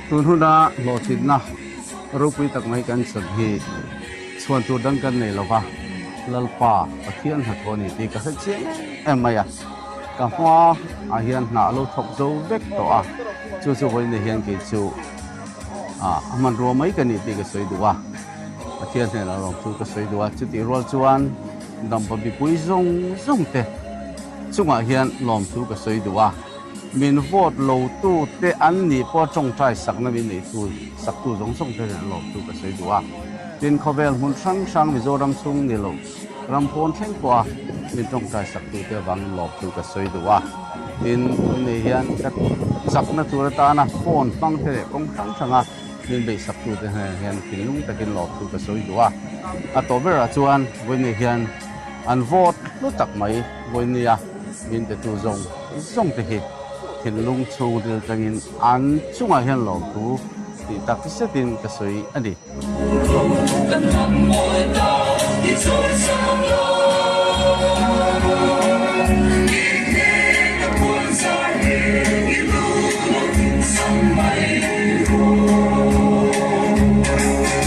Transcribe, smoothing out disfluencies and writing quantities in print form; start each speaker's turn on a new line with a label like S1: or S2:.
S1: tuần hôm đó lộ trình na rồi quy tắc mấy căn sập hi xuân tu đăng căn này là va lalpa và thiên hạt thôn này thì các cái chuyện em mày à cả hoa hiền nã lô thọc dấu vết to chú chú với này hiền cái chú mình rùa mấy cái này thì cái sợi đũa thiên này là lòng chú cái sợi đũa chú thì rùa chuan nằm vào bị quấy rong rong thế chúng hiền lòng chú cái sợi đũa mình vote lâu tu te ăn nỉ po trong trái sắc na mình nỉ tu sắc tu giống sông thế là lòng tu cái sợi đũa tin khovel muốn sang sang mình zo ram sung nỉ lâu ram phone theng qua mình trong trái sắc tu te vang lòng tu cái sợi đũa tin này hiền cái sắc na tu ta na phone bang thế công sang sang mình bị sắc tu te hiền tin lung ta kinh lòng tu cái sợi đũa tổ bây giờ chuan với này hiền ăn vote lúc tắc mấy với này mình để tu giống thế hi thiên lung châu de changin an chunga hian lo tu ti tak ti setin ka soi ani